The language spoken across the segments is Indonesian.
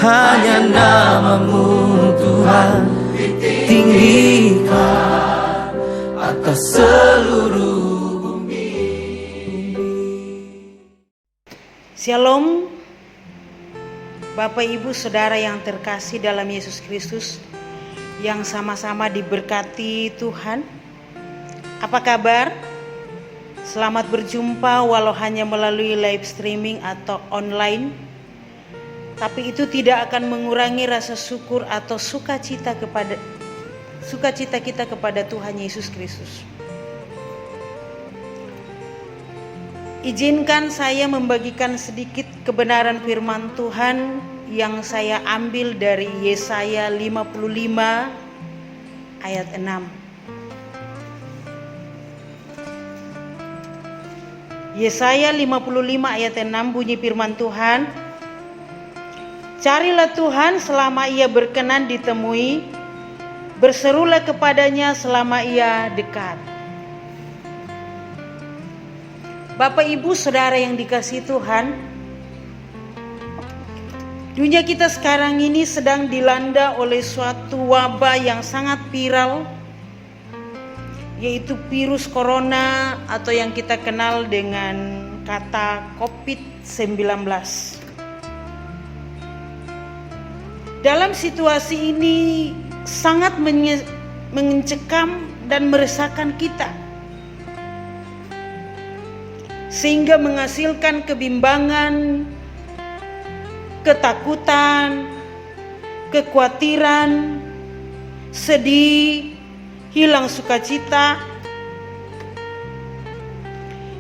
hanya nama-Mu Tuhan tinggikan atas seluruh bumi. Shalom, Bapak Ibu Saudara yang terkasih dalam Yesus Kristus, yang sama-sama diberkati Tuhan. Apa kabar? Selamat berjumpa walau hanya melalui live streaming atau online. Tapi itu tidak akan mengurangi rasa syukur atau sukacita kita kepada Tuhan Yesus Kristus. Izinkan saya membagikan sedikit kebenaran firman Tuhan yang saya ambil dari Yesaya 55 ayat 6. Yesaya 55 ayat 6 bunyi firman Tuhan, carilah Tuhan selama ia berkenan ditemui, berserulah kepadanya selama ia dekat. Bapak Ibu Saudara yang dikasihi Tuhan, dunia kita sekarang ini sedang dilanda oleh suatu wabah yang sangat viral, yaitu virus corona atau yang kita kenal dengan kata COVID-19. Dalam situasi ini sangat mencekam dan meresahkan kita, sehingga menghasilkan kebimbangan, ketakutan, kekhawatiran, sedih, hilang sukacita.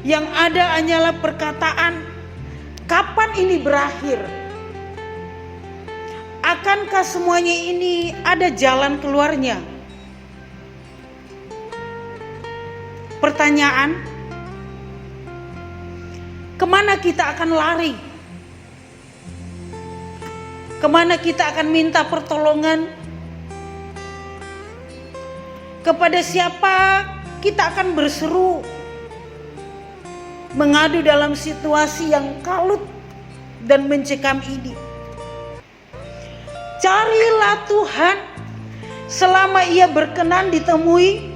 Yang ada hanyalah perkataan, kapan ini berakhir? Akankah semuanya ini ada jalan keluarnya? Pertanyaan, kemana kita akan lari? Kemana kita akan minta pertolongan? Kepada siapa kita akan berseru, mengadu dalam situasi yang kalut dan mencekam ini? Carilah Tuhan selama ia berkenan ditemui,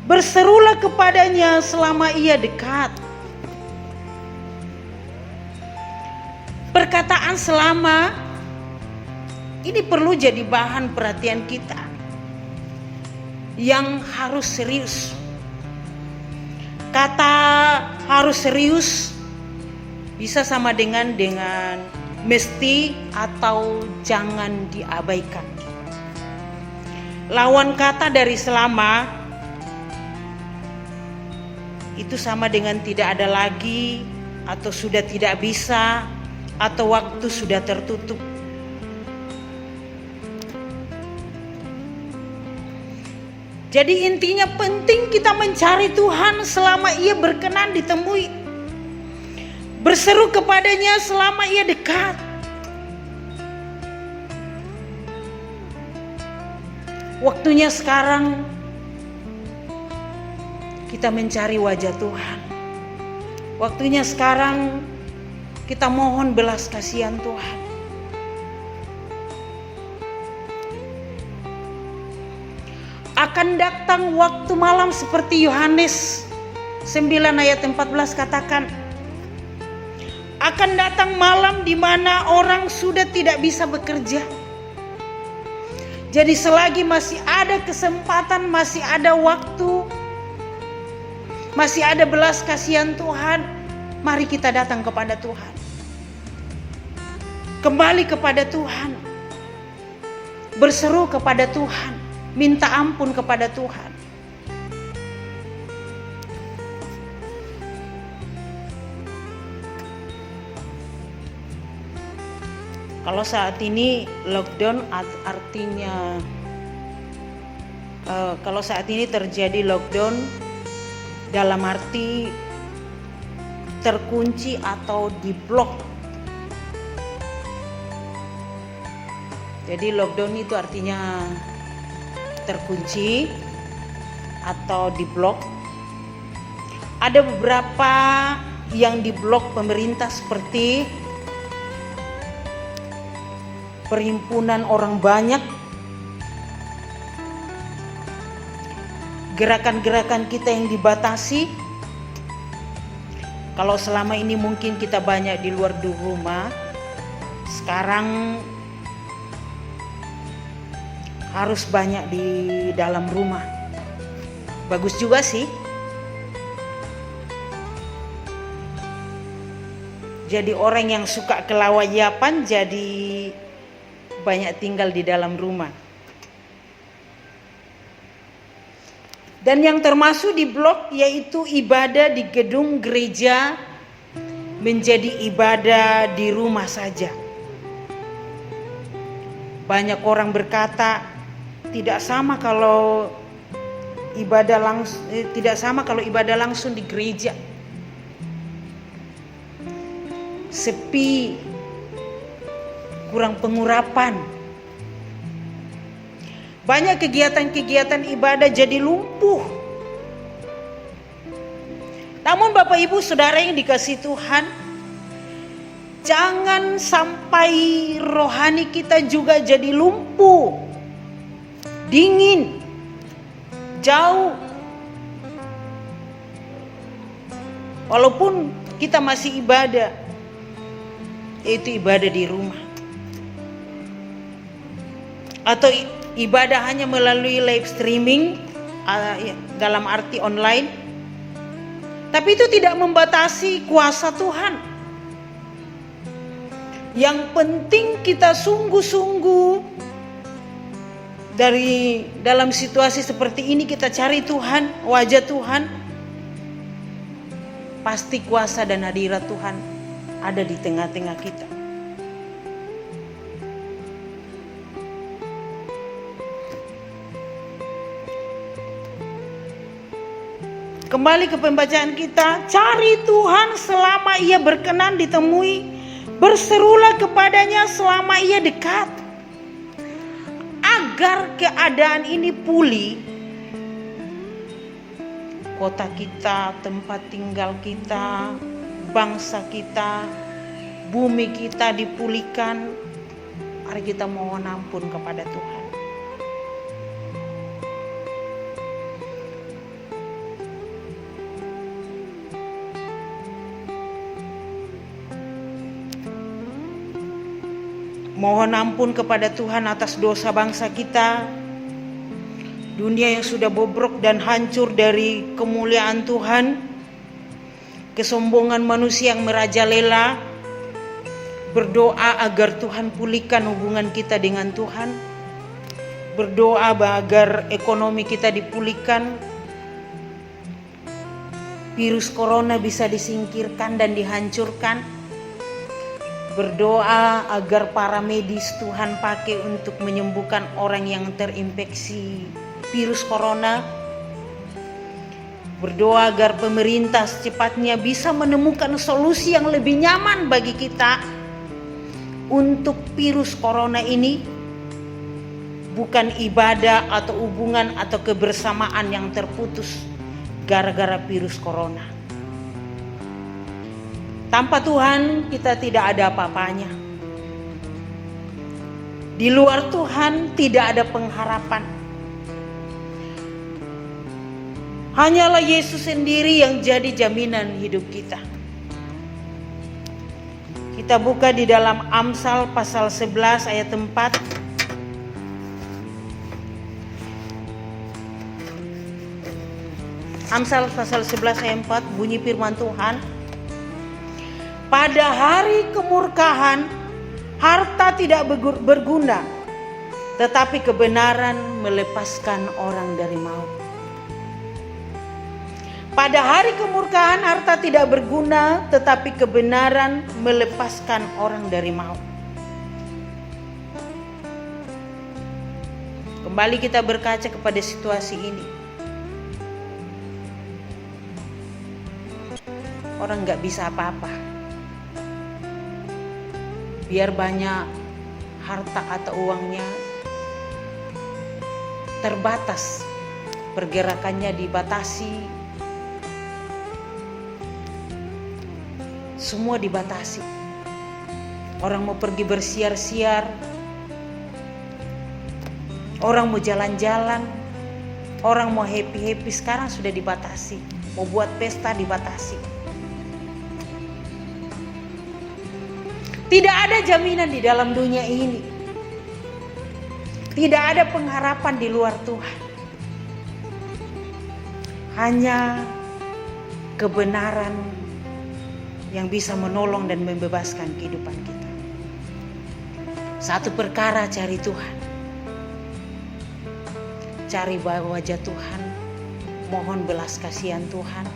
berserulah kepadanya selama ia dekat. Perkataan selama ini perlu jadi bahan perhatian kita yang harus serius. Kata harus serius bisa sama dengan mesti atau jangan diabaikan. Lawan kata dari selama itu sama dengan tidak ada lagi, atau sudah tidak bisa, atau waktu sudah tertutup. Jadi intinya penting kita mencari Tuhan selama ia berkenan ditemui, berseru kepadanya selama ia dekat. Waktunya sekarang kita mencari wajah Tuhan. Waktunya sekarang kita mohon belas kasihan Tuhan. Akan datang waktu malam seperti Yohanes 9 ayat 14 katakan, akan datang malam di mana orang sudah tidak bisa bekerja. Jadi selagi masih ada kesempatan, masih ada waktu, masih ada belas kasihan Tuhan, mari kita datang kepada Tuhan. Kembali kepada Tuhan, berseru kepada Tuhan, minta ampun kepada Tuhan. Kalau saat ini lockdown artinya kalau saat ini terjadi lockdown dalam arti terkunci atau diblok. Jadi lockdown itu artinya terkunci atau diblok. Ada beberapa yang diblok pemerintah seperti perhimpunan orang banyak, gerakan-gerakan kita yang dibatasi. Kalau selama ini mungkin kita banyak di luar rumah, sekarang harus banyak di dalam rumah. Bagus juga sih. Jadi orang yang suka kelawayapan jadi banyak tinggal di dalam rumah. Dan yang termasuk di blok yaitu ibadah di gedung gereja menjadi ibadah di rumah saja. Banyak orang berkata tidak sama kalau ibadah langsung di gereja. Sepi, kurang pengurapan. Banyak kegiatan-kegiatan ibadah jadi lumpuh. Namun Bapak Ibu Saudara yang dikasihi Tuhan, jangan sampai rohani kita juga jadi lumpuh, dingin, jauh. Walaupun kita masih ibadah, yaitu ibadah di rumah. Atau ibadah hanya melalui live streaming, dalam arti online. Tapi itu tidak membatasi kuasa Tuhan. Yang penting kita sungguh-sungguh dalam situasi seperti ini kita cari Tuhan, wajah Tuhan. Pasti kuasa dan hadirat Tuhan ada di tengah-tengah kita. Kembali ke pembacaan kita, cari Tuhan selama Ia berkenan ditemui, berserulah kepadanya selama Ia dekat. Agar keadaan ini pulih, kota kita, tempat tinggal kita, bangsa kita, bumi kita dipulihkan. Mari kita mohon ampun kepada Tuhan. Mohon ampun kepada Tuhan atas dosa bangsa kita, dunia yang sudah bobrok dan hancur dari kemuliaan Tuhan, kesombongan manusia yang merajalela. Berdoa agar Tuhan pulihkan hubungan kita dengan Tuhan, berdoa agar ekonomi kita dipulihkan, virus corona bisa disingkirkan dan dihancurkan. Berdoa agar para medis Tuhan pakai untuk menyembuhkan orang yang terinfeksi virus corona. Berdoa agar pemerintah secepatnya bisa menemukan solusi yang lebih nyaman bagi kita untuk virus corona ini. Bukan ibadah atau hubungan atau kebersamaan yang terputus gara-gara virus corona. Tanpa Tuhan kita tidak ada apa-apanya. Di luar Tuhan tidak ada pengharapan. Hanyalah Yesus sendiri yang jadi jaminan hidup kita. Kita buka di dalam Amsal pasal 11 ayat 4. Amsal pasal 11 ayat 4 bunyi firman Tuhan. Pada hari kemurkaan, harta tidak berguna, tetapi kebenaran melepaskan orang dari maut. Pada hari kemurkaan, harta tidak berguna, tetapi kebenaran melepaskan orang dari maut. Kembali kita berkaca kepada situasi ini. Orang gak bisa apa-apa. Biar banyak harta atau uangnya, terbatas, pergerakannya dibatasi, semua dibatasi. Orang mau pergi bersiar-siar, Orang mau jalan-jalan, orang mau happy-happy sekarang sudah dibatasi. Mau buat pesta dibatasi. Tidak ada jaminan di dalam dunia ini. Tidak ada pengharapan di luar Tuhan. Hanya kebenaran yang bisa menolong dan membebaskan kehidupan kita. Satu perkara, cari Tuhan. Cari wajah Tuhan. Mohon belas kasihan Tuhan.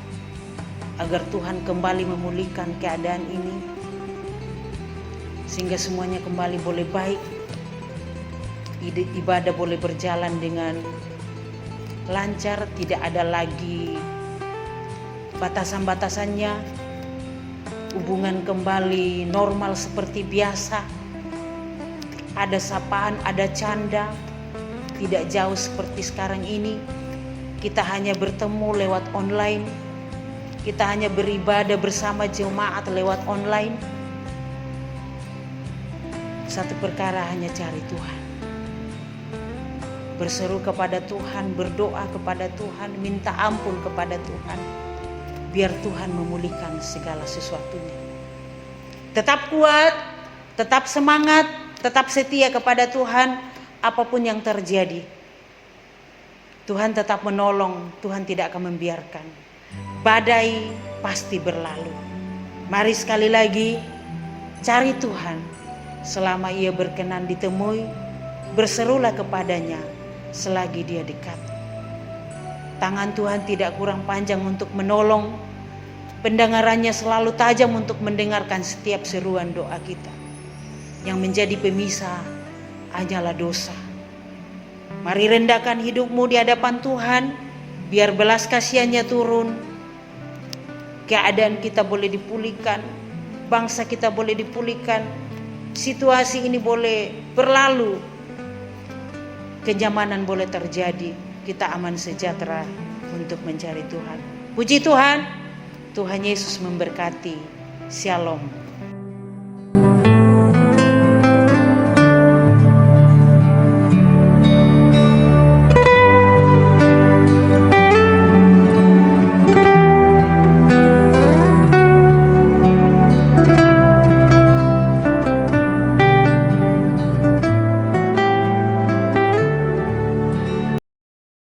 Agar Tuhan kembali memulihkan keadaan ini. Sehingga semuanya kembali boleh baik. Ibadah boleh berjalan dengan lancar. Tidak ada lagi batasan-batasannya. Hubungan kembali normal seperti biasa. Ada sapaan, ada canda. Tidak jauh seperti sekarang ini. Kita hanya bertemu lewat online. Kita hanya beribadah bersama jemaat lewat online. Satu perkara, hanya cari Tuhan. Berseru kepada Tuhan, berdoa kepada Tuhan, minta ampun kepada Tuhan. Biar Tuhan memulihkan segala sesuatunya. Tetap kuat, tetap semangat, tetap setia kepada Tuhan, apapun yang terjadi. Tuhan tetap menolong, Tuhan tidak akan membiarkan. Badai pasti berlalu. Mari sekali lagi, cari Tuhan. Selama Ia berkenan ditemui, berserulah kepadanya selagi Dia dekat. Tangan Tuhan tidak kurang panjang untuk menolong. Pendengarannya selalu tajam untuk mendengarkan setiap seruan doa kita. Yang menjadi pemisah hanyalah dosa. Mari rendahkan hidupmu di hadapan Tuhan, biar belas kasihannya turun. Keadaan kita boleh dipulihkan, bangsa kita boleh dipulihkan, situasi ini boleh berlalu, kenyamanan boleh terjadi, kita aman sejahtera untuk mencari Tuhan. Puji Tuhan, Tuhan Yesus memberkati. Shalom.